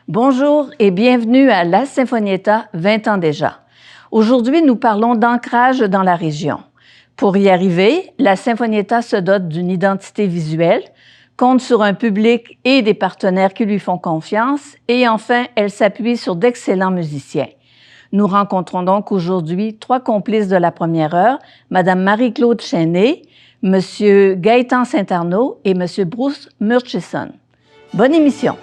Bonjour et bienvenue à La Sinfonietta, 20 ans déjà. Aujourd'hui, nous parlons d'ancrage dans la région. Pour y arriver, La Sinfonietta se dote d'une identité visuelle, compte sur un public et des partenaires qui lui font confiance et enfin, elle s'appuie sur d'excellents musiciens. Nous rencontrons donc aujourd'hui 3 complices de la première heure, Mme Marie-Claude Chenet, M. Gaëtan Saint-Arnaud et M. Bruce Murchison. Bonne émission!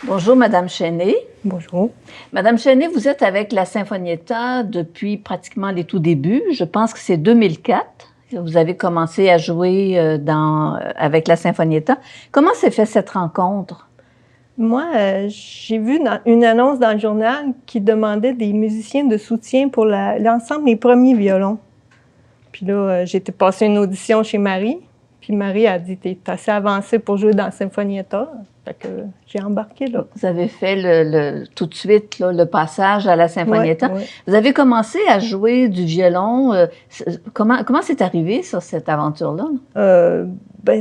Bonjour, Madame Chenet. Bonjour. Madame Chenet, vous êtes avec la Sinfonietta depuis pratiquement les tout débuts. Je pense que c'est 2004 que vous avez commencé à jouer avec la Sinfonietta. Comment s'est fait cette rencontre? Moi, j'ai vu une annonce dans le journal qui demandait des musiciens de soutien pour l'ensemble des premiers violons. Puis là, j'ai été passer une audition chez Marie. Puis Marie a dit « T'es assez avancée pour jouer dans la Sinfonietta ». Fait que j'ai embarqué là. Vous avez fait tout de suite le passage à la Sinfonietta. Ouais. Vous avez commencé à jouer du violon. Comment c'est arrivé, ça, cette aventure-là?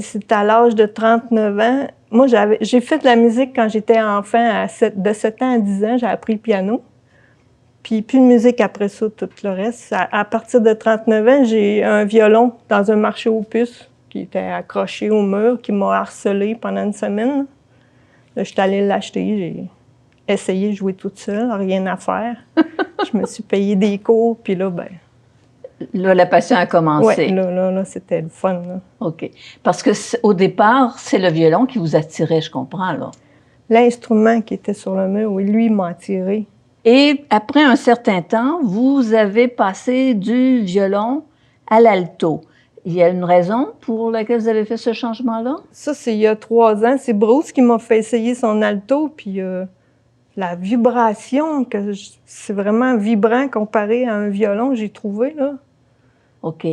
C'est à l'âge de 39 ans. Moi, j'ai fait de la musique quand j'étais enfant. De 7 ans à 10 ans, j'ai appris le piano. Puis plus de musique après ça, tout le reste. À partir de 39 ans, j'ai un violon dans un marché aux puces qui était accroché au mur, qui m'a harcelé pendant une semaine. Là, je suis allée l'acheter, j'ai essayé de jouer toute seule, rien à faire. Je me suis payé des cours, puis là, ben... Là, la passion a commencé. Oui, là, c'était le fun, là. OK. Parce qu'au départ, c'est le violon qui vous attirait, je comprends, là. L'instrument qui était sur le mur, oui, lui, m'a attiré. Et après un certain temps, vous avez passé du violon à l'alto. Il y a une raison pour laquelle vous avez fait ce changement-là? Ça, c'est il y a 3 ans. C'est Bruce qui m'a fait essayer son alto, puis la vibration, c'est vraiment vibrant comparé à un violon, j'ai trouvé, là. OK.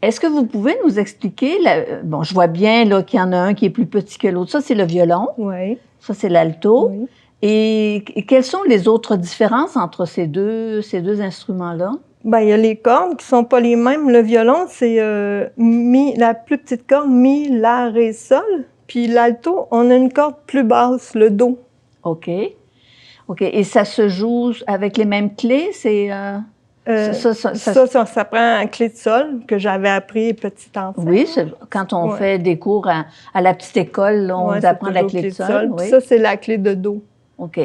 Est-ce que vous pouvez nous expliquer, bon, je vois bien là, qu'il y en a un qui est plus petit que l'autre. Ça, c'est le violon. Oui. Ça, c'est l'alto. Oui. Et quelles sont les autres différences entre ces deux instruments-là? Bien, il y a les cordes qui sont pas les mêmes. Le violon, c'est la plus petite corde, mi, la, ré, sol. Puis l'alto, on a une corde plus basse, le do. OK. OK. Et ça se joue avec les mêmes clés? Ça prend un clé de sol que j'avais appris petit enfant. Oui, quand on fait des cours à la petite école, là, on apprend la clé de sol. Oui. Ça, c'est la clé de do. OK.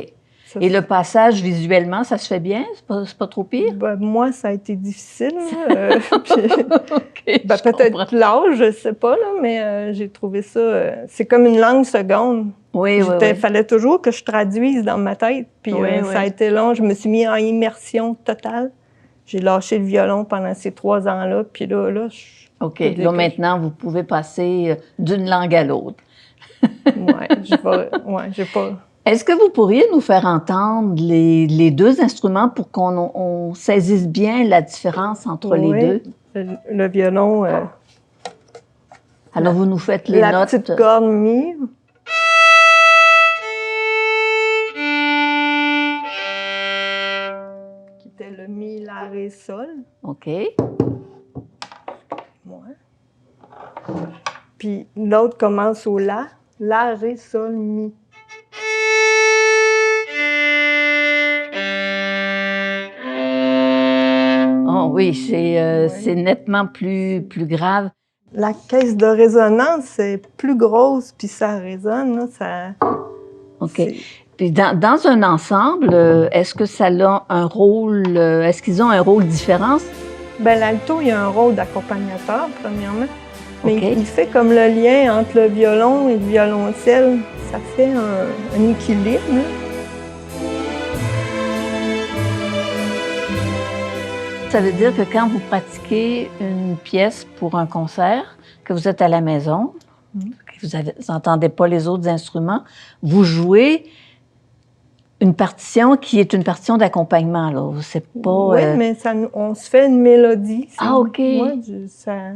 Et le passage, visuellement, ça se fait bien? C'est pas trop pire? Ben, moi, ça a été difficile. OK, peut-être l'âge, je sais pas, là, mais j'ai trouvé ça... c'est comme une langue seconde. Oui. Fallait toujours que je traduise dans ma tête. Puis ça a été long. Je me suis mis en immersion totale. J'ai lâché le violon pendant ces 3 ans-là. Puis là, OK. Là, maintenant, vous pouvez passer d'une langue à l'autre. j'ai pas... Est-ce que vous pourriez nous faire entendre les 2 instruments pour qu'on saisisse bien la différence entre les deux? Le violon... Alors, vous nous faites les notes. La petite corde mi. Qui était le mi, la, ré, sol. OK. Puis l'autre commence au la, ré, sol, mi. Oh oui, c'est nettement plus grave. La caisse de résonance est plus grosse, puis ça résonne, là, ça... OK. Puis dans un ensemble, est-ce que ça a un rôle... est-ce qu'ils ont un rôle différent? Bien, l'alto, il y a un rôle d'accompagnateur, premièrement. Mais Okay. il fait comme le lien entre le violon et le violoncelle. Ça fait un équilibre, là. Ça veut dire que quand vous pratiquez une pièce pour un concert, que vous êtes à la maison, que vous n'entendez pas les autres instruments, vous jouez une partition qui est une partition d'accompagnement, là. C'est pas... Oui, mais on se fait une mélodie. Ah, OK. Ouais,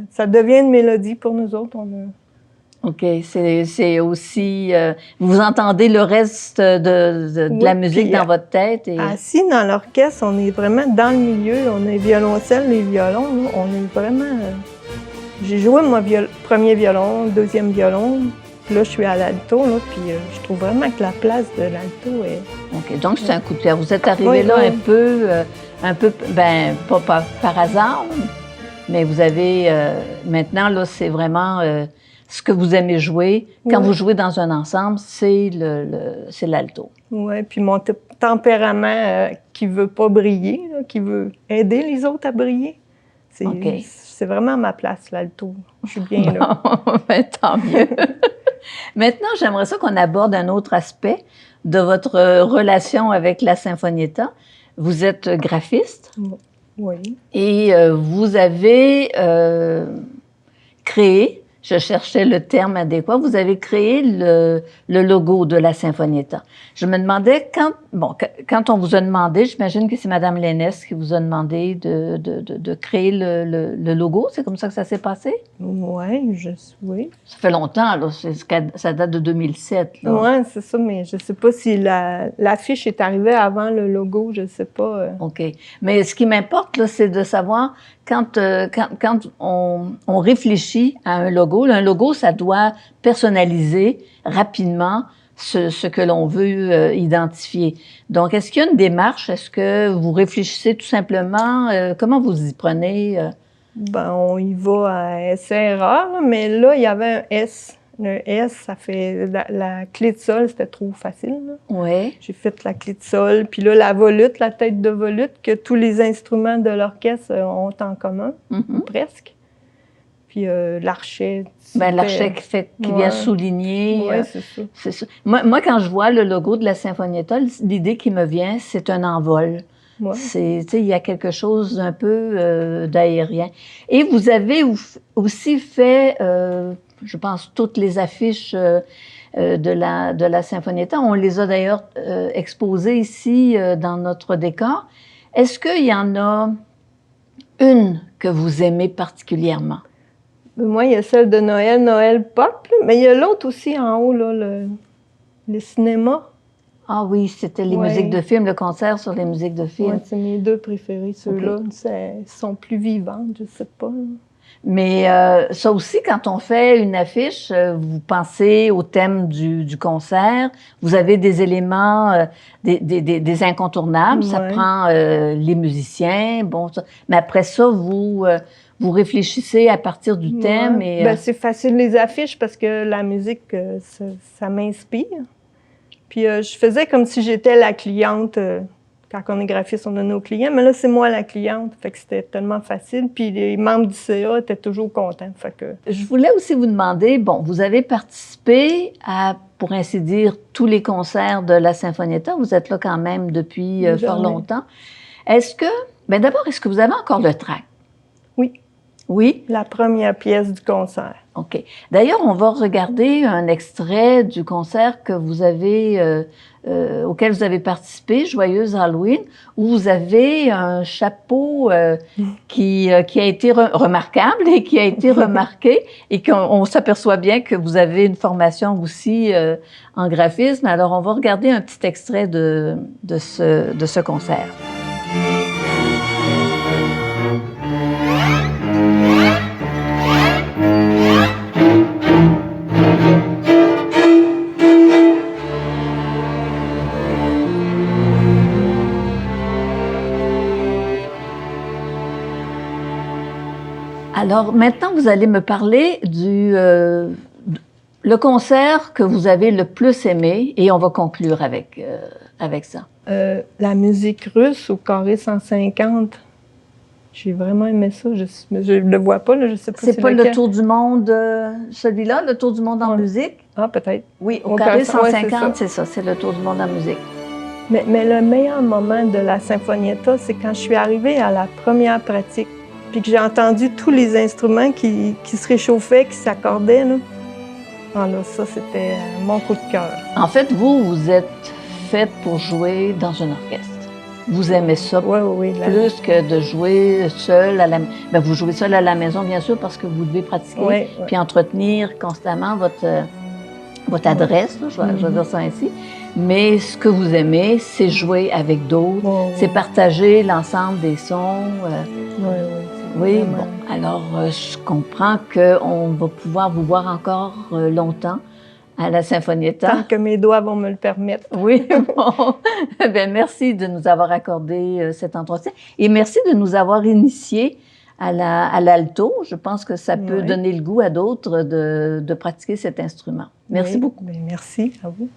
ça devient une mélodie pour nous autres. OK. C'est aussi... vous entendez le reste de la musique dans votre tête? Assis dans l'orchestre, on est vraiment dans le milieu. On a les violoncelles, les violons. Là, on est vraiment... J'ai joué mon premier violon, deuxième violon. Puis là, je suis à l'alto, là, puis je trouve vraiment que la place de l'alto est... OK. Donc, c'est un coup de cœur. Vous êtes arrivé là un peu, ben, pas par hasard, mais vous avez... maintenant, là, c'est vraiment ce que vous aimez jouer. Quand vous jouez dans un ensemble, c'est l'alto. Oui, puis mon tempérament qui veut pas briller, là, qui veut aider les autres à briller. C'est vraiment ma place, l'alto. Je suis bien là. Ben, tant mieux. Maintenant, j'aimerais ça qu'on aborde un autre aspect de votre relation avec la Sinfonietta. Vous êtes graphiste. Oui. Et vous avez créé, je cherchais le terme adéquat, vous avez créé le logo de la Sinfonietta. Je me demandais, quand on vous a demandé, j'imagine que c'est Mme Lénès qui vous a demandé de créer le logo, c'est comme ça que ça s'est passé? Oui. Ça fait longtemps, là, ça date de 2007. Oui, c'est ça, mais je ne sais pas si l'affiche est arrivée avant le logo, je ne sais pas. OK. Mais ce qui m'importe, là, c'est de savoir, quand on réfléchit à un logo, ça doit personnaliser rapidement ce que l'on veut identifier. Donc, est-ce qu'il y a une démarche? Est-ce que vous réfléchissez tout simplement? Comment vous y prenez? Ben, on y va à SRA, mais là, il y avait un S. Le S, ça fait la clé de sol, c'était trop facile. Oui. J'ai fait la clé de sol. Puis là, la volute, la tête de volute, que tous les instruments de l'orchestre ont en commun, presque. Puis l'archet. Ben, l'archet qui vient souligner. Oui, c'est ça. C'est ça. Moi, quand je vois le logo de la Sinfonietta, l'idée qui me vient, c'est un envol. Ouais. Il y a quelque chose d'un peu d'aérien. Et vous avez aussi fait, je pense, toutes les affiches de la Sinfonietta. On les a d'ailleurs exposées ici dans notre décor. Est-ce qu'il y en a une que vous aimez particulièrement? Moi, il y a celle de Noël Pop, là, mais il y a l'autre aussi en haut, là, le cinéma. Ah oui, c'était les musiques de films, le concert sur les musiques de films. Oui, c'est mes deux préférés, ceux-là. Ils sont plus vivantes, je ne sais pas. Mais ça aussi, quand on fait une affiche, vous pensez au thème du concert, vous avez des éléments, des incontournables, ça prend les musiciens, mais après ça, vous réfléchissez à partir du thème. Ben, c'est facile les affiches parce que la musique, ça m'inspire. Puis je faisais comme si j'étais la cliente. Quand on est graphiste, on a nos clients, mais là, c'est moi la cliente. Fait que c'était tellement facile. Puis les membres du CA étaient toujours contents. Fait que... Je voulais aussi vous demander, vous avez participé à, pour ainsi dire, tous les concerts de la Sinfonietta. Vous êtes là quand même depuis fort longtemps. Est-ce que vous avez encore le tract? Oui. Oui? La première pièce du concert. OK. D'ailleurs, on va regarder un extrait du concert que vous avez, auquel vous avez participé, Joyeuse Halloween, où vous avez un chapeau qui a été remarquable et qui a été remarqué et qu'on s'aperçoit bien que vous avez une formation aussi en graphisme. Alors, on va regarder un petit extrait de ce concert. Alors, maintenant, vous allez me parler le concert que vous avez le plus aimé et on va conclure avec ça. La musique russe au carré 150. J'ai vraiment aimé ça. Je ne le vois pas, là, je ne sais pas si c'est pas lequel. Le Tour du monde, celui-là, le Tour du monde en musique? Ah, peut-être. Oui, au carré 150, c'est ça, c'est le Tour du monde en musique. Mais le meilleur moment de la Sinfonietta, c'est quand je suis arrivée à la première pratique. Puis que j'ai entendu tous les instruments qui se réchauffaient, qui s'accordaient. Là. Ah là, ça, c'était mon coup de cœur. En fait, vous êtes faite pour jouer dans un orchestre. Vous aimez ça oui, plus que de jouer seul à la maison. Vous jouez seul à la maison, bien sûr, parce que vous devez pratiquer puis entretenir constamment votre adresse, là, je vais dire ça ainsi. Mais ce que vous aimez, c'est jouer avec d'autres, c'est partager l'ensemble des sons. Oui, bon. Alors, je comprends qu'on va pouvoir vous voir encore longtemps à la Sinfonietta. Tant que mes doigts vont me le permettre. Oui, bon. Bien, merci de nous avoir accordé cet entretien et merci de nous avoir initiés à l'alto. Je pense que ça peut donner le goût à d'autres de pratiquer cet instrument. Merci beaucoup. Bien, merci à vous.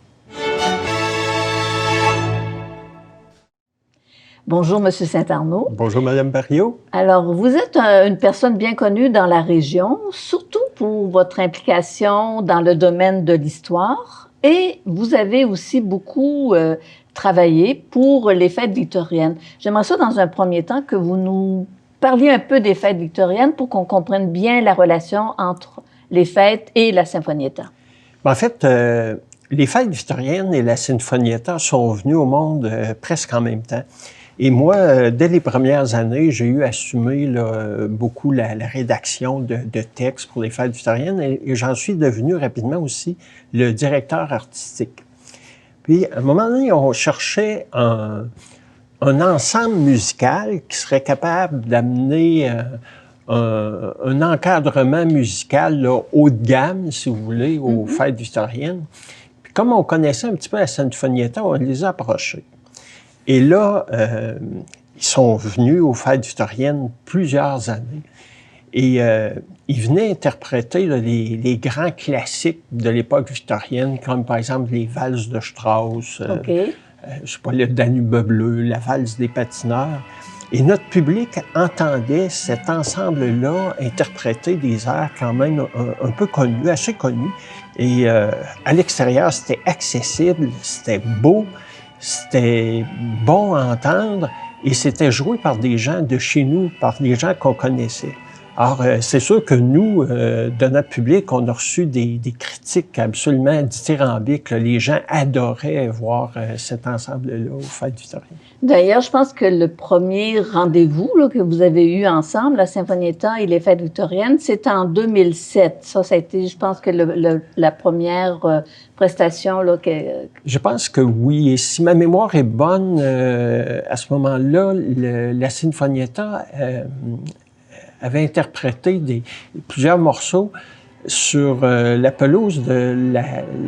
Bonjour, M. Saint-Arnaud. Bonjour, Mme Barriot. Alors, vous êtes une personne bien connue dans la région, surtout pour votre implication dans le domaine de l'histoire. Et vous avez aussi beaucoup travaillé pour les fêtes victoriennes. J'aimerais ça, dans un premier temps, que vous nous parliez un peu des fêtes victoriennes pour qu'on comprenne bien la relation entre les fêtes et la Sinfonietta. En fait, les fêtes victoriennes et la Sinfonietta sont venues au monde presque en même temps. Et moi, dès les premières années, j'ai eu à assumer beaucoup la rédaction de textes pour les fêtes victoriennes et j'en suis devenu rapidement aussi le directeur artistique. Puis, à un moment donné, on cherchait un ensemble musical qui serait capable d'amener un encadrement musical là, haut de gamme, si vous voulez, aux fêtes victoriennes. Puis, comme on connaissait un petit peu la Sinfonietta, on les a approchés. Et là, ils sont venus aux fêtes victoriennes plusieurs années. Et ils venaient interpréter là, les grands classiques de l'époque victorienne, comme par exemple les valses de Strauss, je sais pas, le Danube bleu, la valse des patineurs. Et notre public entendait cet ensemble-là interpréter des airs quand même un peu connus, assez connus. Et à l'extérieur, c'était accessible, c'était beau. C'était bon à entendre et c'était joué par des gens de chez nous, par des gens qu'on connaissait. Alors, c'est sûr que nous, de notre public, on a reçu des critiques absolument dithyrambiques. Les gens adoraient voir cet ensemble-là aux fêtes victoriennes. D'ailleurs, je pense que le premier rendez-vous que vous avez eu ensemble, la Sinfonietta et les fêtes victoriennes, c'était en 2007. Ça a été, je pense, que la première prestation. Je pense que oui. Et si ma mémoire est bonne, à ce moment-là, la Sinfonietta avait interprété plusieurs morceaux sur la pelouse de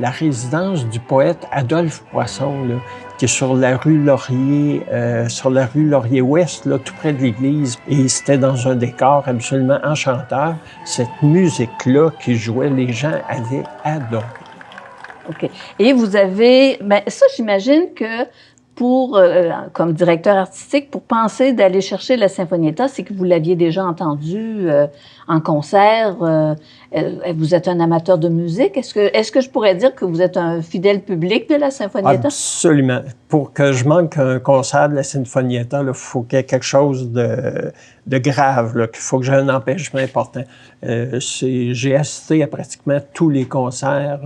la résidence du poète Adolphe Poisson, là, qui est sur la rue Laurier, Ouest, là, tout près de l'église. Et c'était dans un décor absolument enchanteur. Cette musique-là qui jouait, les gens avaient adoré. OK. Et vous avez... Bien, ça, j'imagine que comme directeur artistique, pour penser d'aller chercher la Sinfonietta, c'est que vous l'aviez déjà entendu en concert. Vous êtes un amateur de musique. Est-ce que je pourrais dire que vous êtes un fidèle public de la Sinfonietta? Absolument. Pour que je manque un concert de la Sinfonietta, il faut qu'il y ait quelque chose de grave, qu'il faut que j'ai un empêchement important. J'ai assisté à pratiquement tous les concerts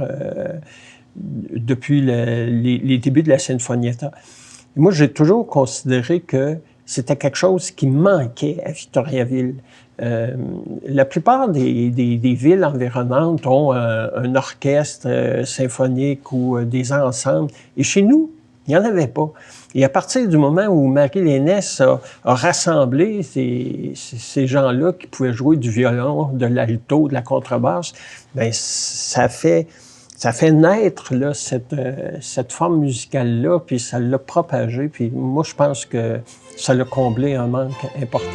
depuis les débuts de la Sinfonietta. Et moi, j'ai toujours considéré que c'était quelque chose qui manquait à Victoriaville. La plupart des villes environnantes ont un orchestre symphonique ou des ensembles. Et chez nous, il n'y en avait pas. Et à partir du moment où Marie Lénès a rassemblé ces gens-là qui pouvaient jouer du violon, de l'alto, de la contrebasse, bien, ça fait naître là, cette forme musicale-là, puis ça l'a propagée. Puis moi, je pense que ça l'a comblé un manque important.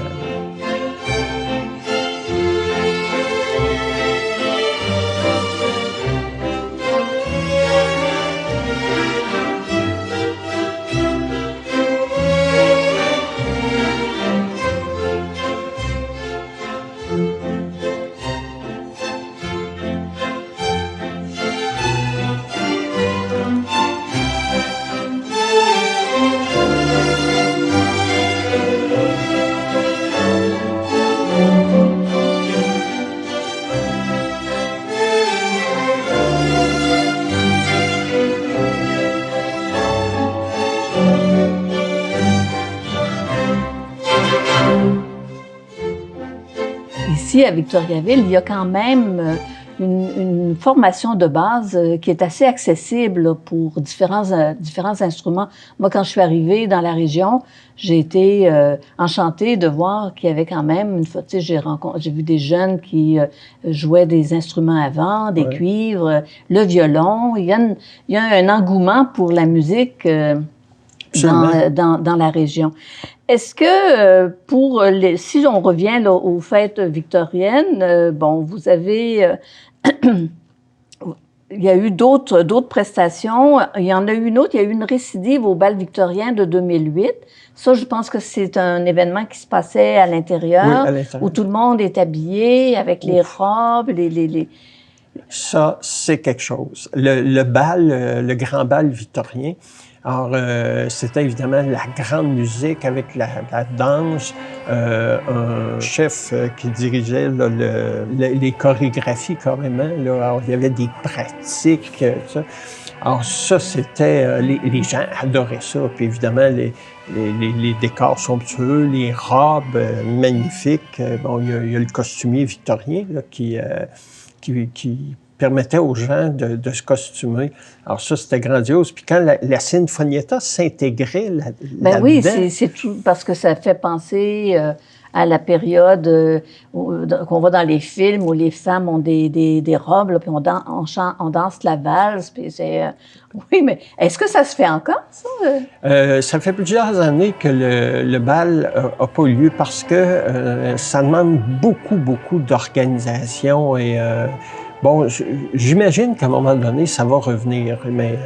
ici, à Victoriaville, il y a quand même une formation de base qui est assez accessible là, pour différents instruments. Moi, quand je suis arrivée dans la région, j'ai été enchantée de voir qu'il y avait quand même, tu sais, j'ai vu des jeunes qui jouaient des instruments à vent, des cuivres, le violon. Il y a un engouement pour la musique dans la région. Est-ce que si on revient là, aux fêtes victoriennes, bon, vous avez, il y a eu d'autres prestations. Il y en a eu une autre, il y a eu une récidive au bal victorien de 2008. Ça, je pense que c'est un événement qui se passait à l'intérieur, où tout le monde est habillé avec les robes, Ça, c'est quelque chose. Le bal, le grand bal victorien. Alors, c'était évidemment la grande musique avec la danse, un chef qui dirigeait là, les chorégraphies carrément. Là. Alors, il y avait des pratiques, tout ça. Alors, ça, c'était... les gens adoraient ça. Puis évidemment, les décors somptueux, les robes magnifiques. Bon, il y a le costumier victorien là, qui permettait aux gens de se costumer. Alors ça, c'était grandiose. Puis quand la Sinfonietta s'intégrait là-dedans... oui, c'est tout, parce que ça fait penser à la période qu'on voit dans les films où les femmes ont des robes, là, puis on danse la valse, puis c'est... oui, mais est-ce que ça se fait encore, ça? Ça fait plusieurs années que le bal n'a pas eu lieu parce que ça demande beaucoup d'organisation et... Bon, j'imagine qu'à un moment donné, ça va revenir, mais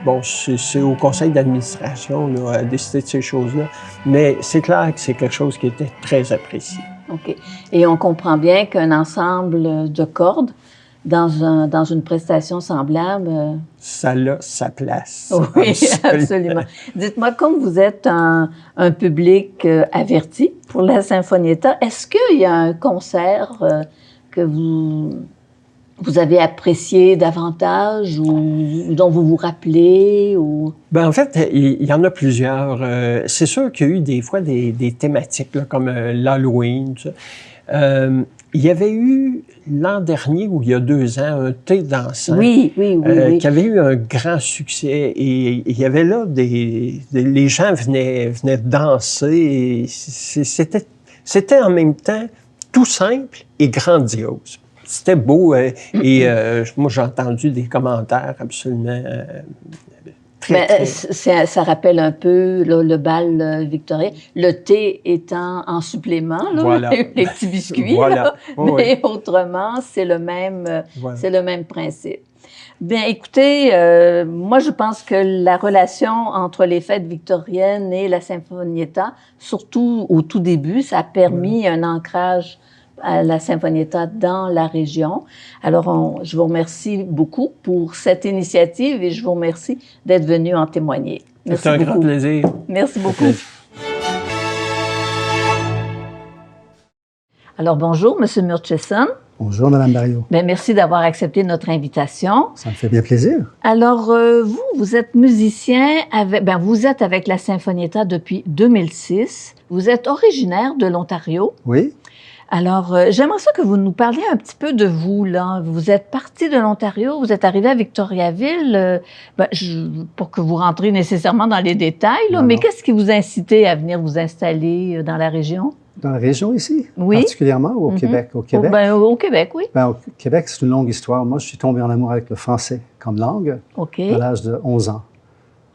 bon, c'est au conseil d'administration à décider de ces choses-là. Mais c'est clair que c'est quelque chose qui était très apprécié. OK. Et on comprend bien qu'un ensemble de cordes dans une prestation semblable... Ça a sa place. Oui, absolument. Dites-moi, comme vous êtes un public averti pour la Sinfonietta, est-ce qu'il y a un concert que vous avez apprécié davantage ou dont vous vous rappelez? Ou... Bien, en fait, il y en a plusieurs. C'est sûr qu'il y a eu des fois des thématiques là, comme l'Halloween. Il y avait eu l'an dernier ou il y a 2 ans un thé dansant oui. qui avait eu un grand succès et il y avait là les gens venaient danser et c'était en même temps tout simple et grandiose. C'était beau et moi, j'ai entendu des commentaires absolument très... Ça rappelle un peu là, le bal victorien. Le thé étant en supplément, là, voilà. Les petits biscuits. Voilà. Là, Oh, mais oui. autrement, c'est le même, Voilà. c'est le même principe. Bien, écoutez, moi, je pense que la relation entre les fêtes victoriennes et la Sinfonietta, surtout au tout début, ça a permis un ancrage à la Sinfonietta dans la région. Alors, je vous remercie beaucoup pour cette initiative et je vous remercie d'être venu en témoigner. Merci C'est un beaucoup. grand plaisir. Merci beaucoup. Alors, bonjour, M. Murchison. Bonjour, Mme Barriot. Bien, merci d'avoir accepté notre invitation. Ça me fait bien plaisir. Alors, vous êtes musicien, vous êtes avec la Sinfonietta depuis 2006. Vous êtes originaire de l'Ontario. Oui. Alors, j'aimerais ça que vous nous parliez un petit peu de vous, là. Vous êtes parti de l'Ontario, vous êtes arrivé à Victoriaville, pour que vous rentriez nécessairement dans les détails, là, mais qu'est-ce qui vous a incité à venir vous installer dans la région? Dans la région ici, oui. Particulièrement, ou au Québec? Au Québec, au Québec, oui. Au Québec, c'est une longue histoire. Moi, je suis tombé en amour avec le français comme langue à l'âge de 11 ans.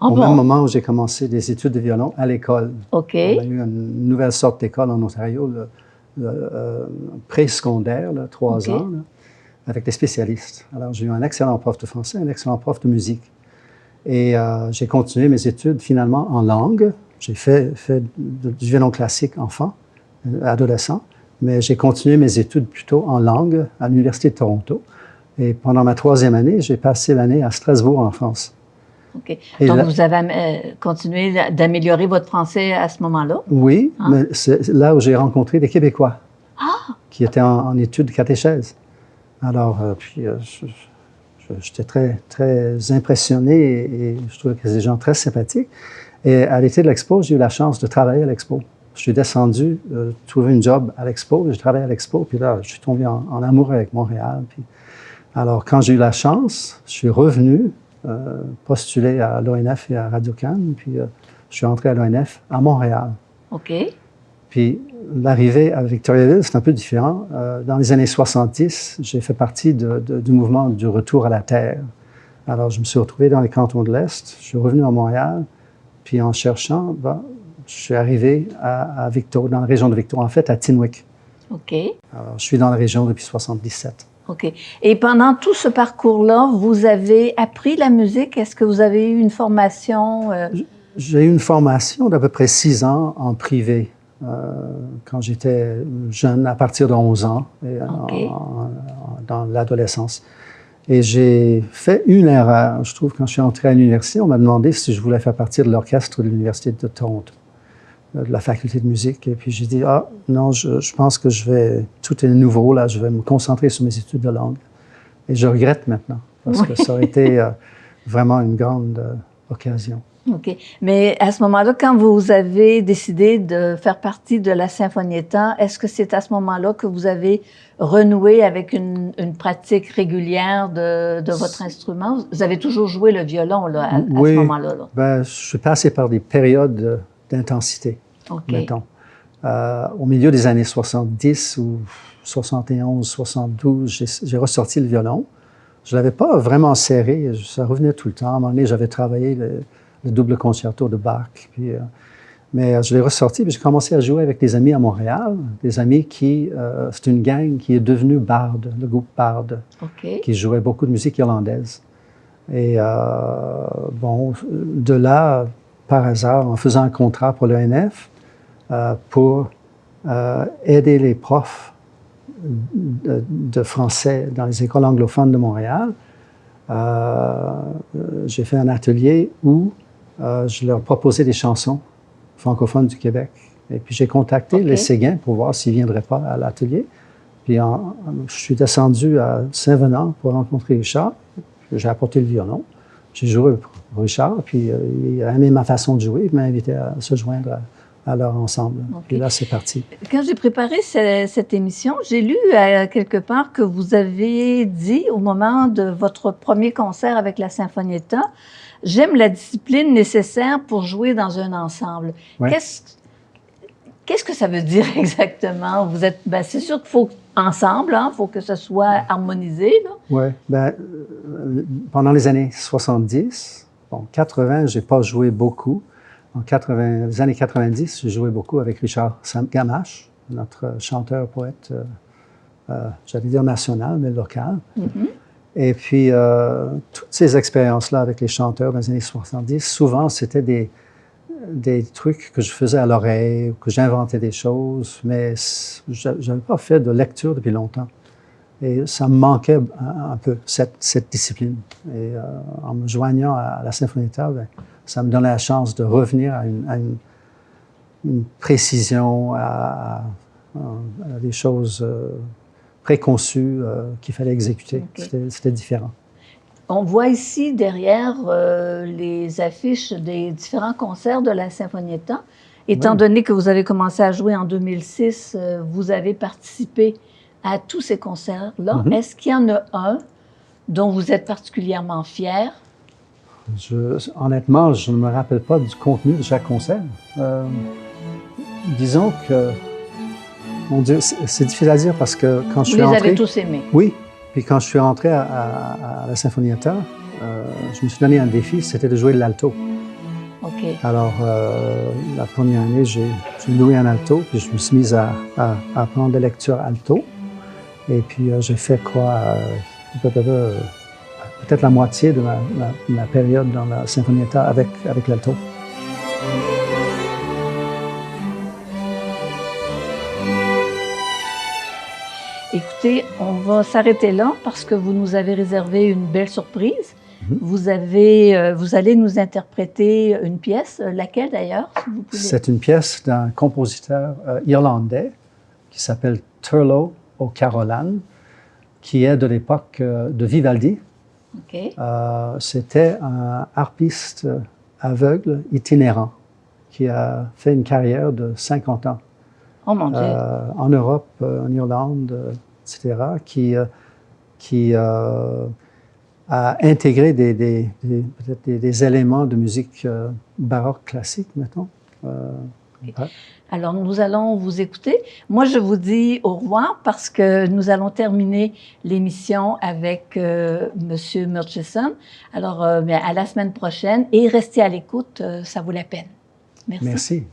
Au même moment où j'ai commencé des études de violon à l'école. OK. On a eu une nouvelle sorte d'école en Ontario, pré-secondaire, 3 ans, là, avec des spécialistes. Alors, j'ai eu un excellent prof de français, un excellent prof de musique. Et j'ai continué mes études finalement en langue. J'ai fait du violon classique enfant, adolescent, mais j'ai continué mes études plutôt en langue à l'Université de Toronto. Et pendant ma 3e année, j'ai passé l'année à Strasbourg, en France. OK. Donc, vous avez continué d'améliorer votre français à ce moment-là? Oui, mais c'est là où j'ai rencontré des Québécois qui étaient en études de catéchèse. Alors, j'étais très impressionné et je trouvais que c'était des gens très sympathiques. Et à l'été de l'Expo, j'ai eu la chance de travailler à l'Expo je suis descendu trouver une job à l'Expo. J'ai travaillé à l'Expo, puis là, je suis tombé en amour avec Montréal. Puis, alors, quand j'ai eu la chance, je suis revenu postuler à l'ONF et à Radio-Can, puis je suis entré à l'ONF à Montréal. OK. Puis l'arrivée à Victoriaville, c'est un peu différent. Dans les années 70, j'ai fait partie du mouvement du retour à la terre. Alors, je me suis retrouvé dans les cantons de l'Est, je suis revenu à Montréal, puis en cherchant, je suis arrivé à Victo, dans la région de Victo, en fait à Tinwick. OK. Alors, je suis dans la région depuis 77. OK. Et pendant tout ce parcours-là, vous avez appris la musique? Est-ce que vous avez eu une formation? J'ai eu une formation d'à peu près 6 ans en privé. Quand j'étais jeune, à partir de 11 ans, et OK. dans l'adolescence. Et j'ai fait une erreur. Je trouve, quand je suis entré à l'université, on m'a demandé si je voulais faire partie de l'orchestre de l'Université de Toronto, de la faculté de musique. Et puis j'ai dit, ah non, je pense que tout est nouveau, là, je vais me concentrer sur mes études de langue. Et je regrette maintenant, parce que ça aurait été vraiment une grande occasion. OK. Mais à ce moment-là, quand vous avez décidé de faire partie de la Sinfonietta, est-ce que c'est à ce moment-là que vous avez renoué avec une pratique régulière de votre instrument? Vous avez toujours joué le violon là, à ce moment-là? Là. Ben, je suis passé par des périodes d'intensité, mettons. Au milieu des années 70 ou 71, 72, j'ai ressorti le violon. Je ne l'avais pas vraiment serré, ça revenait tout le temps. À un moment donné, j'avais travaillé le double concerto de Bach. Puis, mais je l'ai ressorti, puis j'ai commencé à jouer avec des amis à Montréal, des amis c'est une gang qui est devenue Bard, le groupe Bard, qui jouait beaucoup de musique irlandaise. Et bon, de là, par hasard, en faisant un contrat pour l'ONF, pour aider les profs de français dans les écoles anglophones de Montréal, j'ai fait un atelier où je leur proposais des chansons francophones du Québec. Et puis j'ai contacté les Séguins pour voir s'ils ne viendraient pas à l'atelier. Puis je suis descendu à Saint-Venant pour rencontrer Richard. J'ai apporté le violon. J'ai joué pour Richard, puis il a aimé ma façon de jouer. Il m'a invité à se joindre à leur ensemble. Puis là, c'est parti. Quand j'ai préparé cette émission, j'ai lu quelque part que vous avez dit au moment de votre premier concert avec la Sinfonietta, « J'aime la discipline nécessaire pour jouer dans un ensemble. Ouais. » Qu'est-ce que ça veut dire exactement? Vous êtes, c'est sûr qu'il faut ensemble, il faut que ce soit harmonisé. Oui. Pendant les années 70, 80, je n'ai pas joué beaucoup. En les années 90, j'ai joué beaucoup avec Richard Gamache, notre chanteur, poète, j'allais dire national, mais local. Mm-hmm. Et puis, toutes ces expériences-là avec les chanteurs dans les années 70, souvent, c'était des trucs que je faisais à l'oreille, que j'inventais des choses, mais je n'avais pas fait de lecture depuis longtemps. Et ça me manquait un peu, cette discipline. Et en me joignant à la Sinfonietta, ça me donnait la chance de revenir à une précision, à des choses préconçues qu'il fallait exécuter. C'était différent. On voit ici derrière les affiches des différents concerts de la Sinfonietta. Étant donné que vous avez commencé à jouer en 2006, vous avez participé à tous ces concerts-là. Mm-hmm. Est-ce qu'il y en a un dont vous êtes particulièrement fier? Honnêtement, je ne me rappelle pas du contenu de chaque concert. Disons que, mon Dieu, c'est difficile à dire parce que quand je suis rentré... Vous les avez tous aimés? Oui. Puis quand je suis rentré à la Sinfonietta, je me suis donné un défi, c'était de jouer de l'alto. OK. Alors, la première année, j'ai loué un alto, puis je me suis mise à apprendre des lectures alto. Et puis, j'ai fait quoi? Peut-être la moitié de ma période dans la Sinfonietta avec l'alto. Écoutez, on va s'arrêter là parce que vous nous avez réservé une belle surprise. Mm-hmm. Vous allez nous interpréter une pièce, laquelle d'ailleurs, si vous pouvez? C'est une pièce d'un compositeur irlandais qui s'appelle Turlough O'Carolan, qui est de l'époque de Vivaldi. Okay. C'était un harpiste aveugle itinérant. qui a fait une carrière de 50 ans. Oh mon Dieu. En Europe, en Irlande, etc., qui a intégré peut-être des éléments de musique baroque classique, mettons. Alors, nous allons vous écouter. Moi, je vous dis au revoir parce que nous allons terminer l'émission avec Monsieur Murchison. Alors, bien, à la semaine prochaine et restez à l'écoute, ça vaut la peine. Merci. Merci.